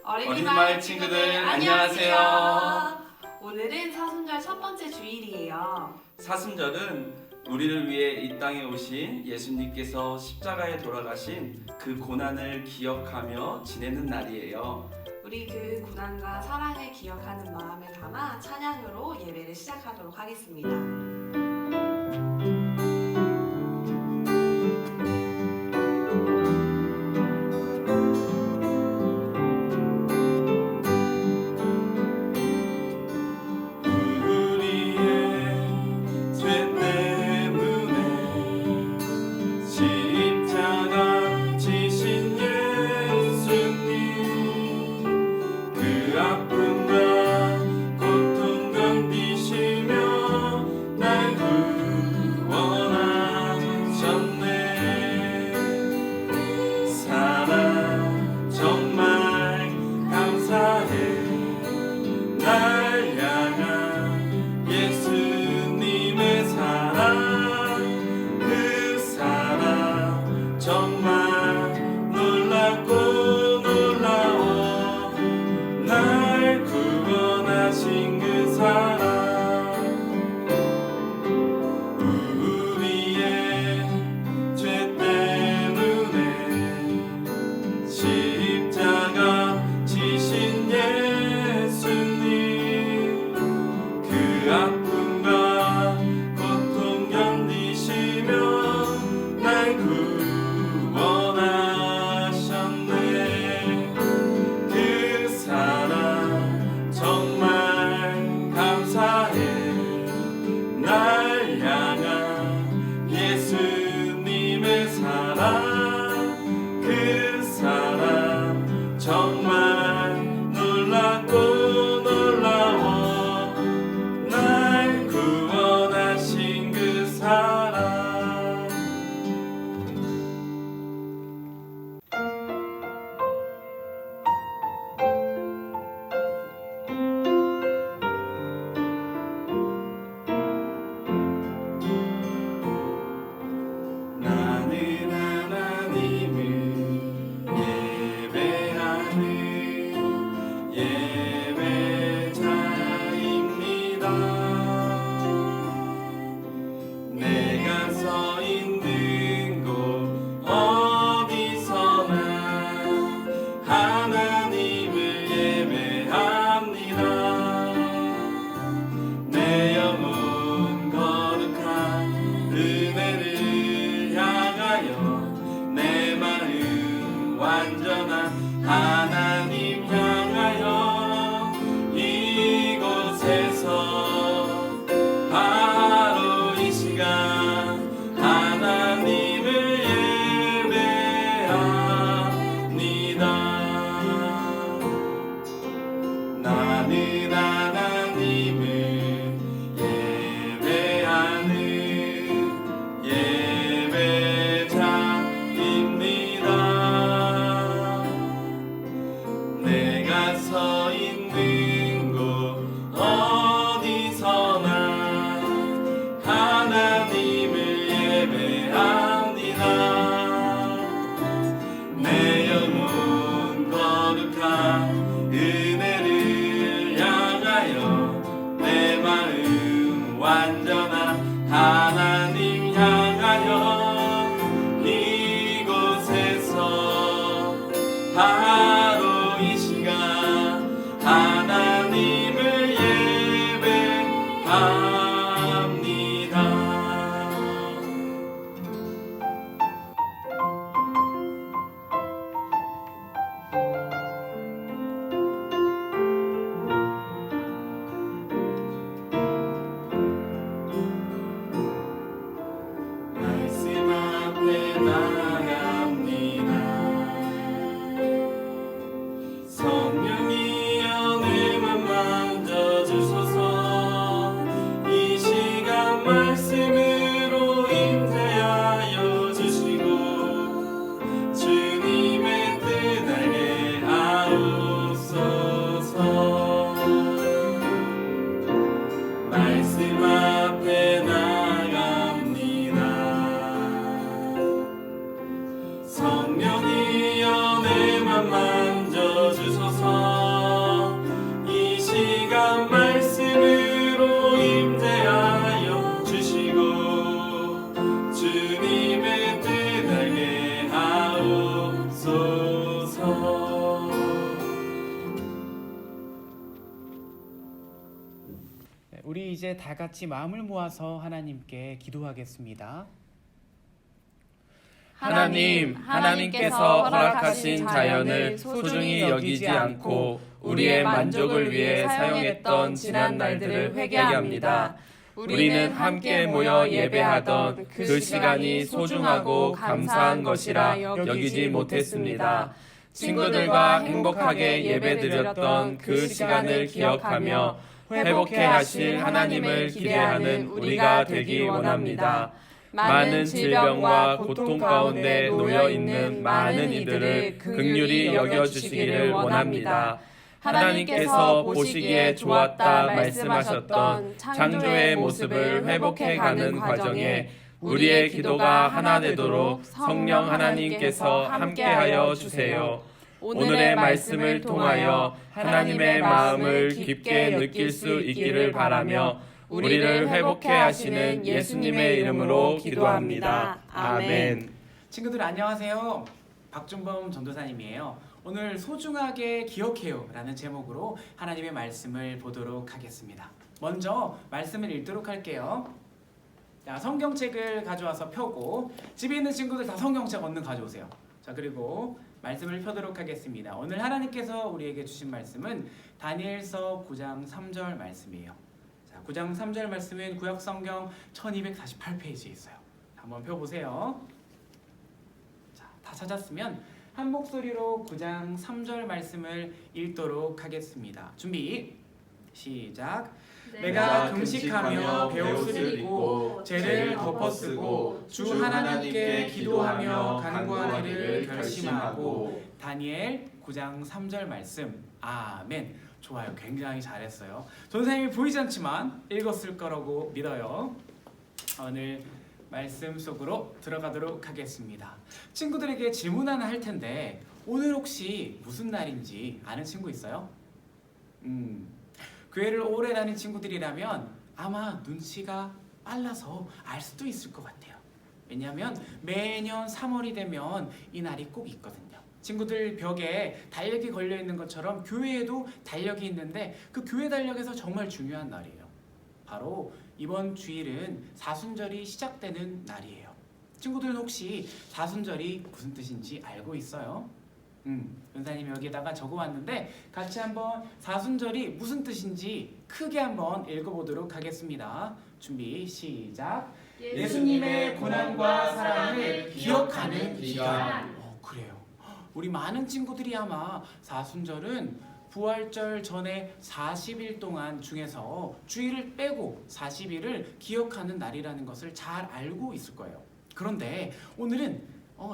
어린이마을 친구들 안녕하세요. 오늘은 사순절 첫 번째 주일이에요. 사순절은 우리를 위해 이 땅에 오신 예수님께서 십자가에 돌아가신 그 고난을 기억하며 지내는 날이에요. 우리 그 고난과 사랑을 기억하는 마음을 담아 찬양으로 예배를 시작하도록 하겠습니다. 하나님 향하여 이곳에서 바로 이 시간 하나님을 예배합니다. 나는 하나님을 예배하는 예배자입니다. 내가 서 있는 곳 어디서나 하나님을 예배합니다. 내 영혼 거룩한 은혜를 향하여 내 마음 완전한 하나님 향하여 이곳에서 바로 이 시간 하나님을 예배합니다. 말씀 앞에 나갑니다. 성령이여 내만 만져주소서. 이 시간 말씀으로 임재하여 주시고 주님의 뜻 알게 하옵소서. 말씀 앞에 나갑니다. 성령이여 내만 만져주소서. 이제 다 같이 마음을 모아서 하나님께 기도하겠습니다. 하나님, 하나님께서 허락하신 자연을 소중히 여기지 않고 우리의 만족을 위해 사용했던 지난 날들을 회개합니다. 우리는 함께 모여 예배하던 그 시간이 소중하고 감사한 것이라 여기지 못했습니다. 친구들과 행복하게 예배드렸던 그 시간을 기억하며 회복해 하실 하나님을 기대하는 우리가 되기 원합니다. 많은 질병과 고통 가운데 놓여 있는 많은 이들을 긍휼히 여겨주시기를 원합니다. 하나님께서 보시기에 좋았다 말씀하셨던 창조의 모습을 회복해가는 과정에 우리의 기도가 하나 되도록 성령 하나님께서 함께하여 주세요. 오늘의 말씀을 통하여 하나님의 마음을 깊게 느낄 수 있기를 바라며 우리를 회복해 하시는 예수님의 이름으로 기도합니다. 아멘. 친구들 안녕하세요. 박준범 전도사님이에요. 오늘 소중하게 기억해요 라는 제목으로 하나님의 말씀을 보도록 하겠습니다. 먼저 말씀을 읽도록 할게요. 자, 성경책을 가져와서 펴고 집에 있는 친구들 다 성경책 얼른 가져오세요. 자, 그리고 말씀을 펴도록 하겠습니다. 오늘 하나님께서 우리에게 주신 말씀은 다니엘서 9장 3절 말씀이에요. 9장 3절 말씀은 구약성경 1248페이지에 있어요. 한번 펴보세요. 자, 다 찾았으면 한 목소리로 9장 3절 말씀을 읽도록 하겠습니다. 준비, 시작. 내가 금식하며 베옷을 입고 죄를 덮어쓰고 주 하나님께 기도하며 간구하기를 결심하고. 다니엘 9장 3절 말씀. 아멘. 좋아요. 굉장히 잘했어요. 전사님이 보이지 않지만 읽었을 거라고 믿어요. 오늘 말씀 속으로 들어가도록 하겠습니다. 친구들에게 질문 하나 할 텐데 오늘 혹시 무슨 날인지 아는 친구 있어요? 교회를 오래 다닌 친구들이라면 아마 눈치가 빨라서 알 수도 있을 것 같아요. 왜냐하면 매년 3월이 되면 이 날이 꼭 있거든요. 친구들 벽에 달력이 걸려 있는 것처럼 교회에도 달력이 있는데 그 교회 달력에서 정말 중요한 날이에요. 바로 이번 주일은 사순절이 시작되는 날이에요. 친구들은 혹시 사순절이 무슨 뜻인지 알고 있어요? 은사님이 여기에다가 적어왔는데 같이 한번 사순절이 무슨 뜻인지 크게 한번 읽어보도록 하겠습니다. 준비, 시작. 예수님의 고난과 사랑을 기억하는 기간. 그래요. 우리 많은 친구들이 아마 사순절은 부활절 전에 40일 동안 중에서 주일을 빼고 40일을 기억하는 날이라는 것을 잘 알고 있을 거예요. 그런데 오늘은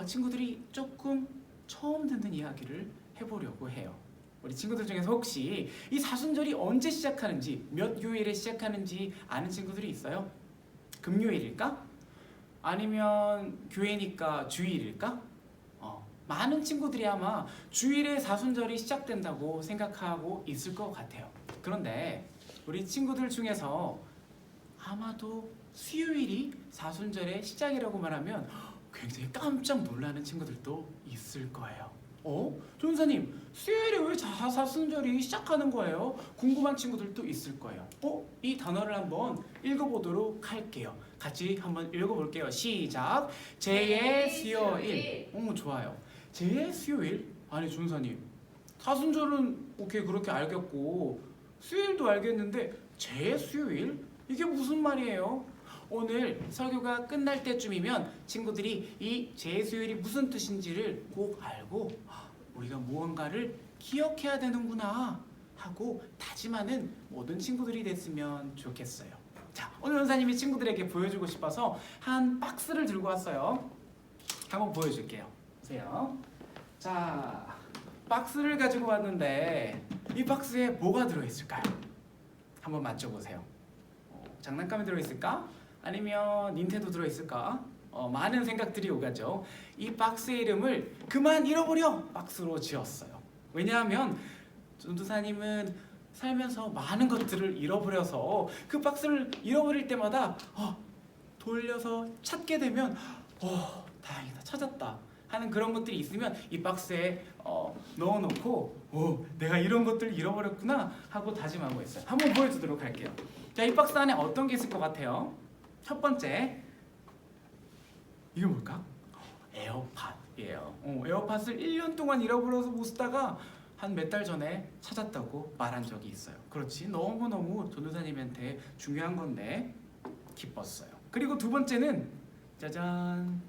친구들이 조금 처음 듣는 이야기를 해보려고 해요. 우리 친구들 중에서 혹시 이 사순절이 언제 시작하는지, 몇 요일에 시작하는지 아는 친구들이 있어요? 금요일일까? 아니면 교회니까 주일일까? 많은 친구들이 아마 주일에 사순절이 시작된다고 생각하고 있을 것 같아요. 그런데 우리 친구들 중에서 아마도 수요일이 사순절의 시작이라고 말하면 굉장히 깜짝 놀라는 친구들도 있을 거예요. 전사님, 수요일에 왜 사순절이 시작하는 거예요? 궁금한 친구들도 있을 거예요. 이 단어를 한번 읽어보도록 할게요. 같이 한번 읽어볼게요. 시작. 제 수요일. 좋아요. 제 수요일? 아니 준사님, 사순절은 오케이 그렇게 알겠고 수요일도 알겠는데 제 수요일? 이게 무슨 말이에요? 오늘 설교가 끝날 때쯤이면 친구들이 이 제 수요일이 무슨 뜻인지를 꼭 알고 우리가 무언가를 기억해야 되는구나 하고 다짐하는 모든 친구들이 됐으면 좋겠어요. 자, 오늘 원사님이 친구들에게 보여주고 싶어서 한 박스를 들고 왔어요. 한번 보여줄게요. 보세요. 자, 박스를 가지고 왔는데 이 박스에 뭐가 들어있을까요? 한번 맞춰보세요. 장난감이 들어있을까? 아니면 닌텐도 들어있을까? 많은 생각들이 오가죠. 이 박스의 이름을 그만 잃어버려 박스로 지었어요. 왜냐하면 전도사님은 살면서 많은 것들을 잃어버려서 그 박스를 잃어버릴 때마다 돌려서 찾게 되면 다행이다 찾았다 생각나는 그런 것들이 있으면 이 박스에 넣어놓고 내가 이런 것들을 잃어버렸구나 하고 다짐하고 있어요. 한번 보여주도록 할게요. 자, 이 박스 안에 어떤 게 있을 것 같아요? 첫 번째, 이게 뭘까? 에어팟이에요. 에어팟을 1년 동안 잃어버려서 못 쓰다가 한 몇 달 전에 찾았다고 말한 적이 있어요. 그렇지, 너무너무 전도사님한테 중요한 건데 기뻤어요. 그리고 두 번째는 짜잔,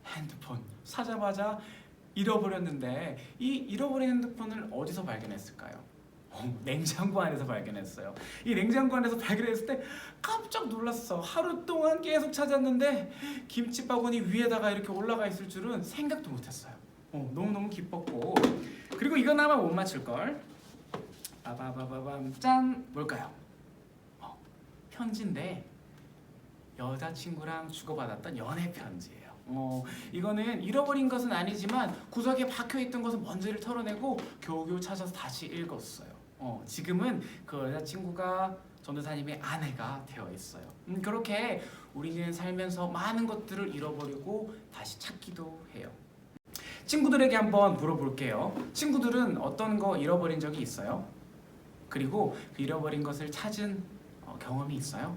핸드폰. 사자마자 잃어버렸는데 이 잃어버린 핸드폰을 어디서 발견했을까요? 냉장고 안에서 발견했어요. 이 냉장고 안에서 발견했을 때 깜짝 놀랐어. 하루 동안 계속 찾았는데 김치 바구니 위에다가 이렇게 올라가 있을 줄은 생각도 못했어요. 너무너무 기뻤고, 그리고 이건 아마 못 맞출걸. 빠바바바밤 짠! 뭘까요? 편지인데 여자친구랑 주고받았던 연애 편지예요. 이거는 잃어버린 것은 아니지만 구석에 박혀있던 것은 먼지를 털어내고 겨우겨우 찾아서 다시 읽었어요. 지금은 그 여자친구가 전도사님의 아내가 되어 있어요. 그렇게 우리는 살면서 많은 것들을 잃어버리고 다시 찾기도 해요. 친구들에게 한번 물어볼게요. 친구들은 어떤 거 잃어버린 적이 있어요? 그리고 그 잃어버린 것을 찾은 경험이 있어요?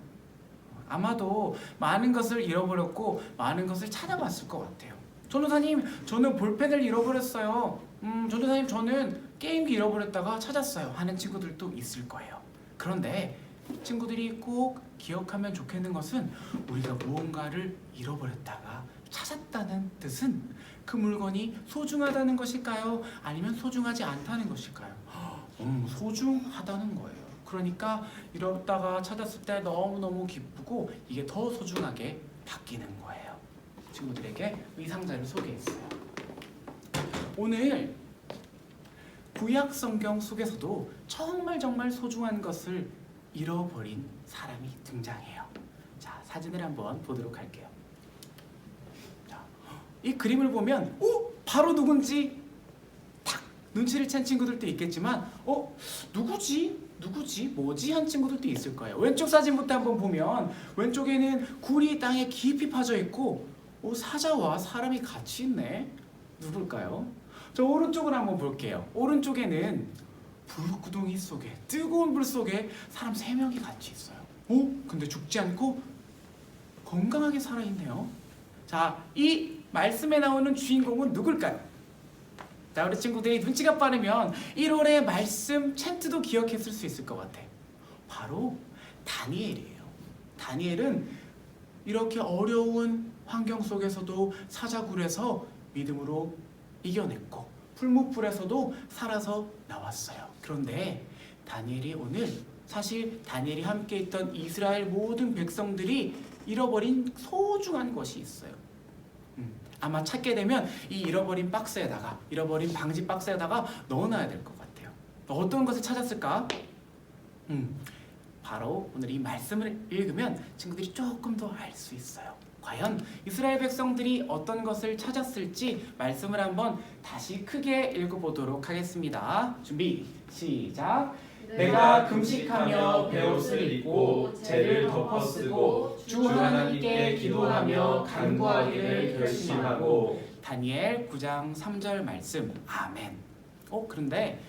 아마도 많은 것을 잃어버렸고 많은 것을 찾아봤을 것 같아요. 전도사님, 저는 볼펜을 잃어버렸어요. 전도사님, 저는 게임기 잃어버렸다가 찾았어요 하는 친구들도 있을 거예요. 그런데 친구들이 꼭 기억하면 좋겠는 것은 우리가 무언가를 잃어버렸다가 찾았다는 뜻은 그 물건이 소중하다는 것일까요? 아니면 소중하지 않다는 것일까요? 소중하다는 거예요. 그러니까 잃었다가 찾았을 때 너무너무 기쁘고 이게 더 소중하게 바뀌는 거예요. 친구들에게 이 상자를 소개했어요. 오늘 구약 성경 속에서도 정말 소중한 것을 잃어버린 사람이 등장해요. 자, 사진을 한번 보도록 할게요. 자, 이 그림을 보면 바로 누군지 탁 눈치를 챈 친구들도 있겠지만 누구지? 뭐지? 한 친구들도 있을 거예요. 왼쪽 사진부터 한번 보면 왼쪽에는 굴이 땅에 깊이 파져 있고 사자와 사람이 같이 있네. 누굴까요? 저 오른쪽을 한번 볼게요. 오른쪽에는 불구덩이 속에, 뜨거운 불 속에 사람 3명이 같이 있어요. 근데 죽지 않고 건강하게 살아있네요. 자, 이 말씀에 나오는 주인공은 누굴까요? 자, 우리 친구들이 눈치가 빠르면 1월의 말씀 챈트도 기억했을 수 있을 것 같아. 바로 다니엘이에요. 다니엘은 이렇게 어려운 환경 속에서도 사자굴에서 믿음으로 이겨냈고 풀무불에서도 살아서 나왔어요. 그런데 다니엘이 오늘 사실 다니엘이 함께 있던 이스라엘 모든 백성들이 잃어버린 소중한 것이 있어요. 아마 찾게 되면 이 잃어버린 박스에다가, 잃어버린 방지 박스에다가 넣어놔야 될 것 같아요. 어떤 것을 찾았을까? 바로 오늘 이 말씀을 읽으면 친구들이 조금 더 알 수 있어요. 과연 이스라엘 백성들이 어떤 것을 찾았을지 말씀을 한번 다시 크게 읽어보도록 하겠습니다. 준비, 시작! 내가 금식하며 베옷을 입고 죄를 덮어쓰고 주 하나님께 기도하며 간구하기를 결심하고. 다니엘 9장 3절 말씀. 아멘. 그런데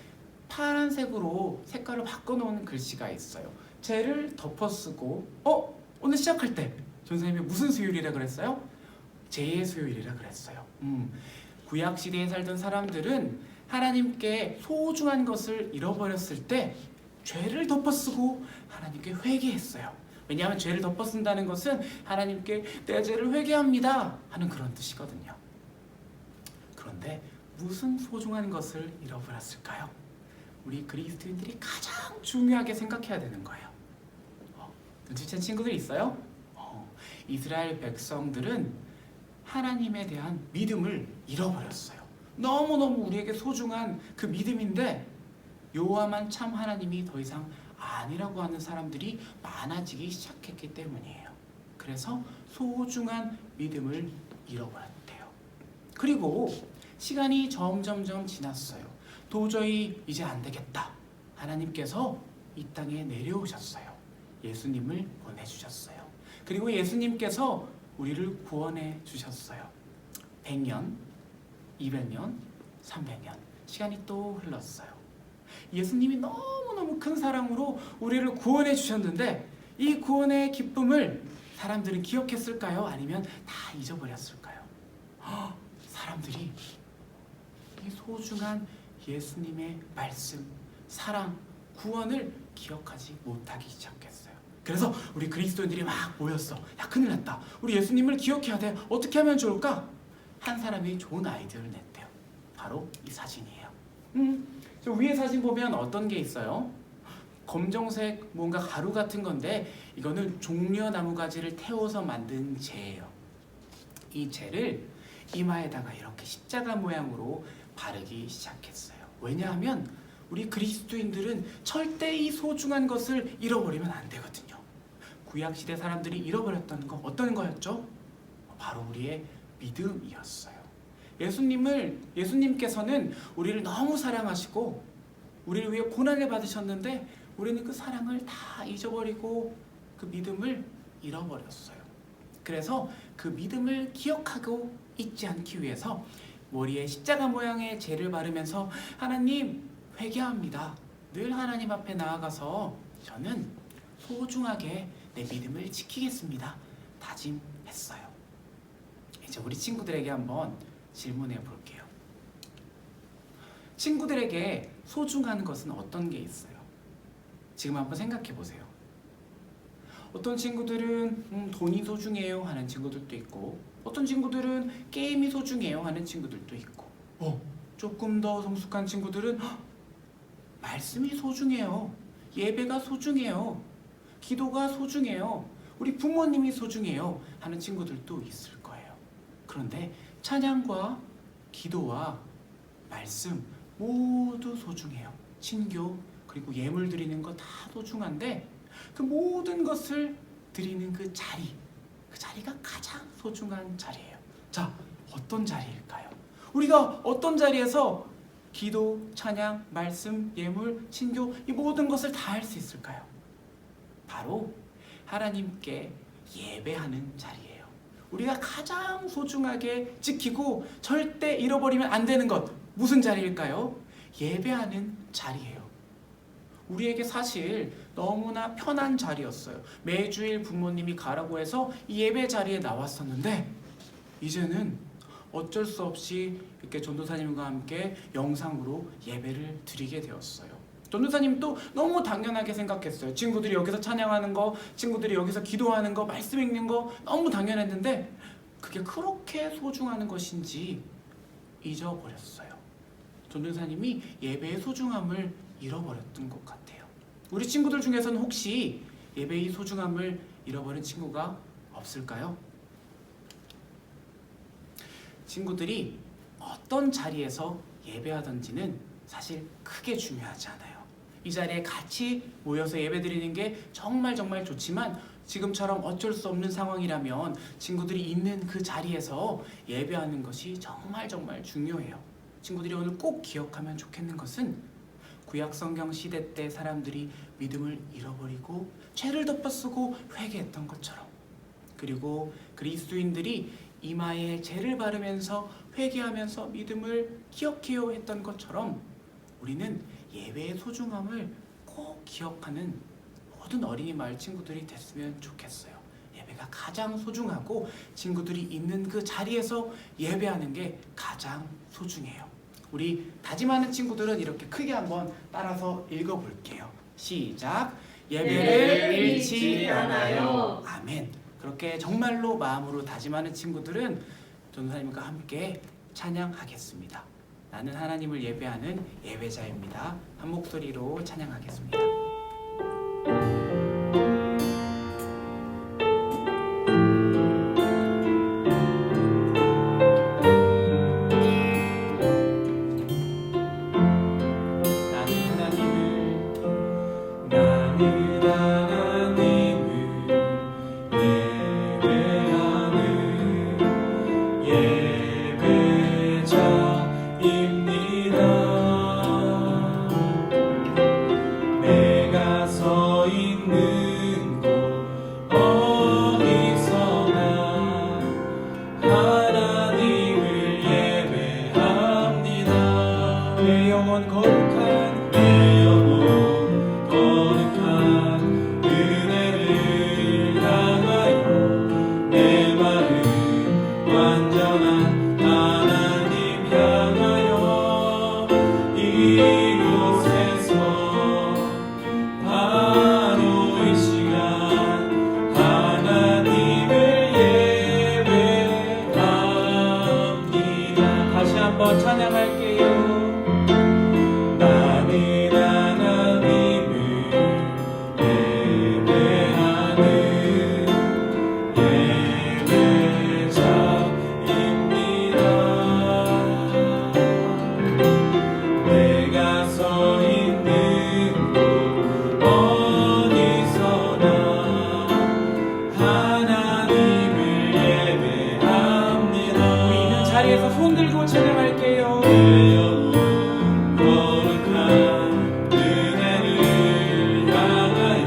파란색으로 색깔을 바꿔놓은 글씨가 있어요. 죄를 덮어쓰고 오늘 시작할 때 전사님이 무슨 수요일이라 그랬어요? 죄의 수요일이라 그랬어요. 구약 시대에 살던 사람들은 하나님께 소중한 것을 잃어버렸을 때 죄를 덮어쓰고 하나님께 회개했어요. 왜냐하면 죄를 덮어쓴다는 것은 하나님께 내 죄를 회개합니다 하는 그런 뜻이거든요. 그런데 무슨 소중한 것을 잃어버렸을까요? 우리 그리스도인들이 가장 중요하게 생각해야 되는 거예요. 눈치챈 친구들 있어요? 이스라엘 백성들은 하나님에 대한 믿음을 잃어버렸어요. 너무너무 우리에게 소중한 그 믿음인데 여호와만 참 하나님이 더 이상 아니라고 하는 사람들이 많아지기 시작했기 때문이에요. 그래서 소중한 믿음을 잃어버렸대요. 그리고 시간이 점점점 지났어요. 도저히 이제 안 되겠다. 하나님께서 이 땅에 내려오셨어요. 예수님을 보내주셨어요. 그리고 예수님께서 우리를 구원해 주셨어요. 100년, 200년, 300년 시간이 또 흘렀어요. 예수님이 너무너무 큰 사랑으로 우리를 구원해 주셨는데 이 구원의 기쁨을 사람들은 기억했을까요? 아니면 다 잊어버렸을까요? 사람들이 이 소중한 예수님의 말씀, 사랑, 구원을 기억하지 못하기 시작했어요. 그래서 우리 그리스도인들이 막 모였어. 야, 큰일 났다. 우리 예수님을 기억해야 돼. 어떻게 하면 좋을까? 한 사람이 좋은 아이디어를 냈대요. 바로 이 사진이에요. 저 위에 사진 보면 어떤 게 있어요? 검정색 뭔가 가루 같은 건데 이거는 종려나무 가지를 태워서 만든 재예요. 이 재를 이마에다가 이렇게 십자가 모양으로 바르기 시작했어요. 왜냐하면 우리 그리스도인들은 절대 이 소중한 것을 잃어버리면 안 되거든요. 구약시대 사람들이 잃어버렸던 거 어떤 거였죠? 바로 우리의 믿음이었어요. 예수님께서는 우리를 너무 사랑하시고 우리를 위해 고난을 받으셨는데 우리는 그 사랑을 다 잊어버리고 그 믿음을 잃어버렸어요. 그래서 그 믿음을 기억하고 잊지 않기 위해서 머리에 십자가 모양의 재를 바르면서 하나님 회개합니다. 늘 하나님 앞에 나아가서 저는 소중하게 내 믿음을 지키겠습니다. 다짐했어요. 이제 우리 친구들에게 한번 질문해 볼게요. 친구들에게 소중한 것은 어떤 게 있어요? 지금 한번 생각해 보세요. 어떤 친구들은 돈이 소중해요 하는 친구들도 있고 어떤 친구들은 게임이 소중해요 하는 친구들도 있고 조금 더 성숙한 친구들은 말씀이 소중해요. 예배가 소중해요. 기도가 소중해요. 우리 부모님이 소중해요 하는 친구들도 있을 거예요. 그런데 찬양과 기도와 말씀 모두 소중해요. 신교 그리고 예물 드리는 거 다 소중한데 그 모든 것을 드리는 그 자리가 가장 소중한 자리예요. 자, 어떤 자리일까요? 우리가 어떤 자리에서 기도, 찬양, 말씀, 예물, 신교 이 모든 것을 다 할 수 있을까요? 바로 하나님께 예배하는 자리예요. 우리가 가장 소중하게 지키고 절대 잃어버리면 안 되는 것 무슨 자리일까요? 예배하는 자리예요. 우리에게 사실 너무나 편한 자리였어요. 매주일 부모님이 가라고 해서 이 예배 자리에 나왔었는데 이제는 어쩔 수 없이 이렇게 전도사님과 함께 영상으로 예배를 드리게 되었어요. 전도사님도 너무 당연하게 생각했어요. 친구들이 여기서 찬양하는 거, 친구들이 여기서 기도하는 거, 말씀 읽는 거 너무 당연했는데 그게 그렇게 소중한 것인지 잊어버렸어요. 전도사님이 예배의 소중함을 잃어버렸던 것 같아요. 우리 친구들 중에서는 혹시 예배의 소중함을 잃어버린 친구가 없을까요? 친구들이 어떤 자리에서 예배하던지는 사실 크게 중요하지 않아요. 이 자리에 같이 모여서 예배드리는 게 정말 좋지만 지금처럼 어쩔 수 없는 상황이라면 친구들이 있는 그 자리에서 예배하는 것이 정말 중요해요. 친구들이 오늘 꼭 기억하면 좋겠는 것은 구약성경 시대 때 사람들이 믿음을 잃어버리고 죄를 덮어쓰고 회개했던 것처럼 그리고 그리스도인들이 이마에 재를 바르면서 회개하면서 믿음을 기억해요 했던 것처럼 우리는 예배의 소중함을 꼭 기억하는 모든 어린이 마을 친구들이 됐으면 좋겠어요. 예배가 가장 소중하고 친구들이 있는 그 자리에서 예배하는 게 가장 소중해요. 우리 다짐하는 친구들은 이렇게 크게 한번 따라서 읽어볼게요. 시작. 예배를 잃지 않아요. 아멘. 그렇게 정말로 마음으로 다짐하는 친구들은 전도사님과 함께 찬양하겠습니다. 나는 하나님을 예배하는 예배자입니다. 한 목소리로 찬양하겠습니다. 내 영혼 거룩한 내 영혼 거룩한 은혜를 향하여 내 마음 완전한 하나님 향하여 이곳에서 바로 이 시간 하나님을 예배합니다. 다시 한번 찬양할게요. 나는 하나님을 예배하는 예배자입니다. 내가 서 있는 곳 어디서나 하나님을 예배합니다. 우리 있는 자리에서 손 들고 찬양할게요. 내 영혼 거룩한 은혜를 향하여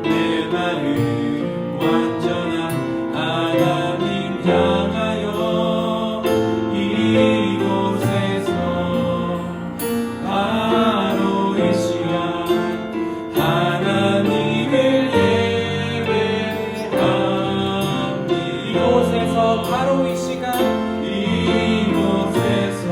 내 마음 완전한 하나님 향하여 이곳에서 바로 이 시간 하나님을 예배합니다. 이곳에서 바로 이 시간 이곳에서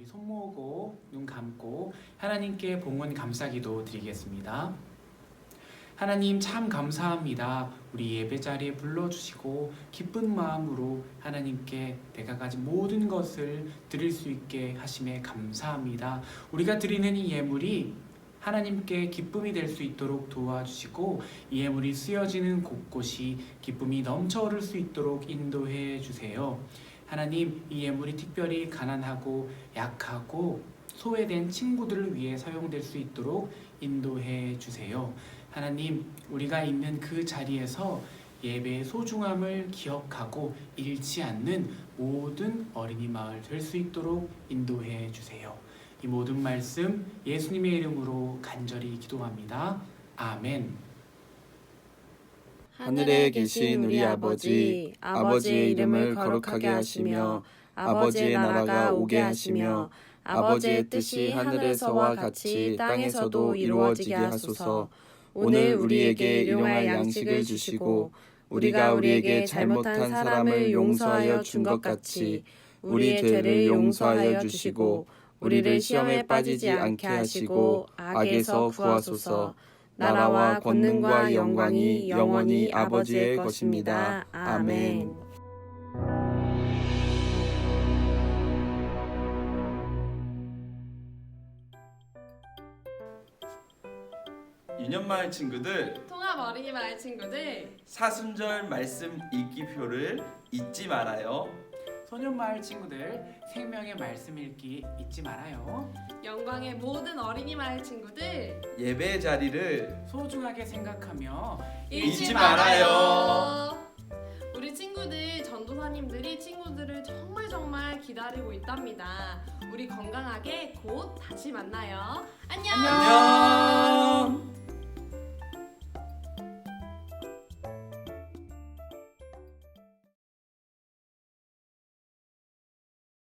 우리 손 모으고 눈 감고 하나님께 봉헌 감사기도 드리겠습니다. 하나님 참 감사합니다. 우리 예배 자리에 불러주시고 기쁜 마음으로 하나님께 내가 가진 모든 것을 드릴 수 있게 하심에 감사합니다. 우리가 드리는 이 예물이 하나님께 기쁨이 될 수 있도록 도와주시고 이 예물이 쓰여지는 곳곳이 기쁨이 넘쳐 흐를 수 있도록 인도해 주세요. 하나님, 이 예물이 특별히 가난하고 약하고 소외된 친구들을 위해 사용될 수 있도록 인도해 주세요. 하나님, 우리가 있는 그 자리에서 예배의 소중함을 기억하고 잃지 않는 모든 어린이 마을 될 수 있도록 인도해 주세요. 이 모든 말씀 예수님의 이름으로 간절히 기도합니다. 아멘. 하늘에 계신 우리 아버지, 아버지의 이름을 거룩하게 하시며 아버지의 나라가 오게 하시며 아버지의 뜻이 하늘에서와 같이 땅에서도 이루어지게 하소서. 오늘 우리에게 일용할 양식을 주시고 우리가 우리에게 잘못한 사람을 용서하여 준 것 같이 우리의 죄를 용서하여 주시고 우리를 시험에 빠지지 않게 하시고 악에서 구하소서. 나라와 권능과 영광이 영원히 아버지의 것입니다. 아멘. 유년마을 친구들, 통합 어린이 마을 친구들, 사순절 말씀 읽기표를 잊지 말아요. 소년마을 친구들 생명의 말씀 읽기 잊지 말아요. 영광의 모든 어린이 마을 친구들 예배 자리를 소중하게 생각하며 잊지 말아요. 우리 친구들 전도사님들이 친구들을 정말 기다리고 있답니다. 우리 건강하게 곧 다시 만나요. 안녕. 안녕.